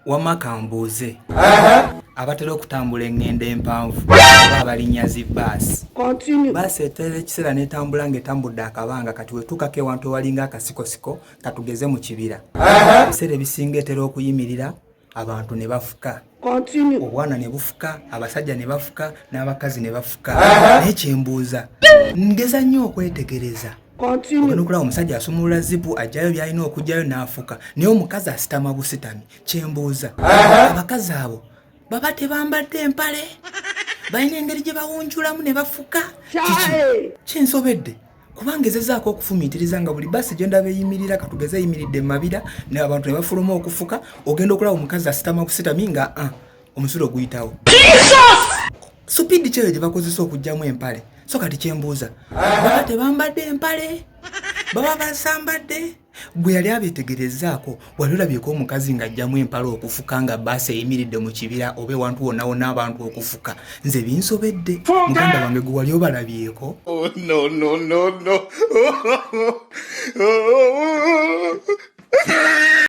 wamakambuuze abatera okutambula engendo empanvu babalinnya zibaasi baasi etera ekiseera n'etambula ng'etambudde akabanga kati wetuukako ewantu ewalinga akasikosiko katugeze mu kibira ebiseera ebisinga etera okuyimirira abantu ne bafuka obwana ne bufuka abasajja ne bafuka n'abakazi ne bafuka naye kyembuuza ngeza nnyo okwetegereza ogenda okulaba omusajja asumulula zipu ajjayo byalina okugjayo n'afuka naye omukazi asitama busitami kyembuuza abakazi abo baba tebambadde mpale balina engeri gye bawunjulamu ne bafuka kiki kinsobedde kubanga ezezaako okufumiitiriza nga buli baasi gye ndaba eyimirira katugeze eyimiridde mu mabira n'abantu ne bafuluma okufuka ogenda okulaba omukazi asitama busitami nga omusulo guyitawo supiidi kyeyo gye bakozesa okuggyamu empale so kati kyembuuza baba tebambadde empale baba basambadde gwe yali abeetegerezaako wali olabyeko omukazi ng'ajjamu empale okufuka nga baasi eyimiridde mu kibira oba ewantu wonna wonna abantu okufuka nze binsobedde muganda wange gwe wali obalabyeko no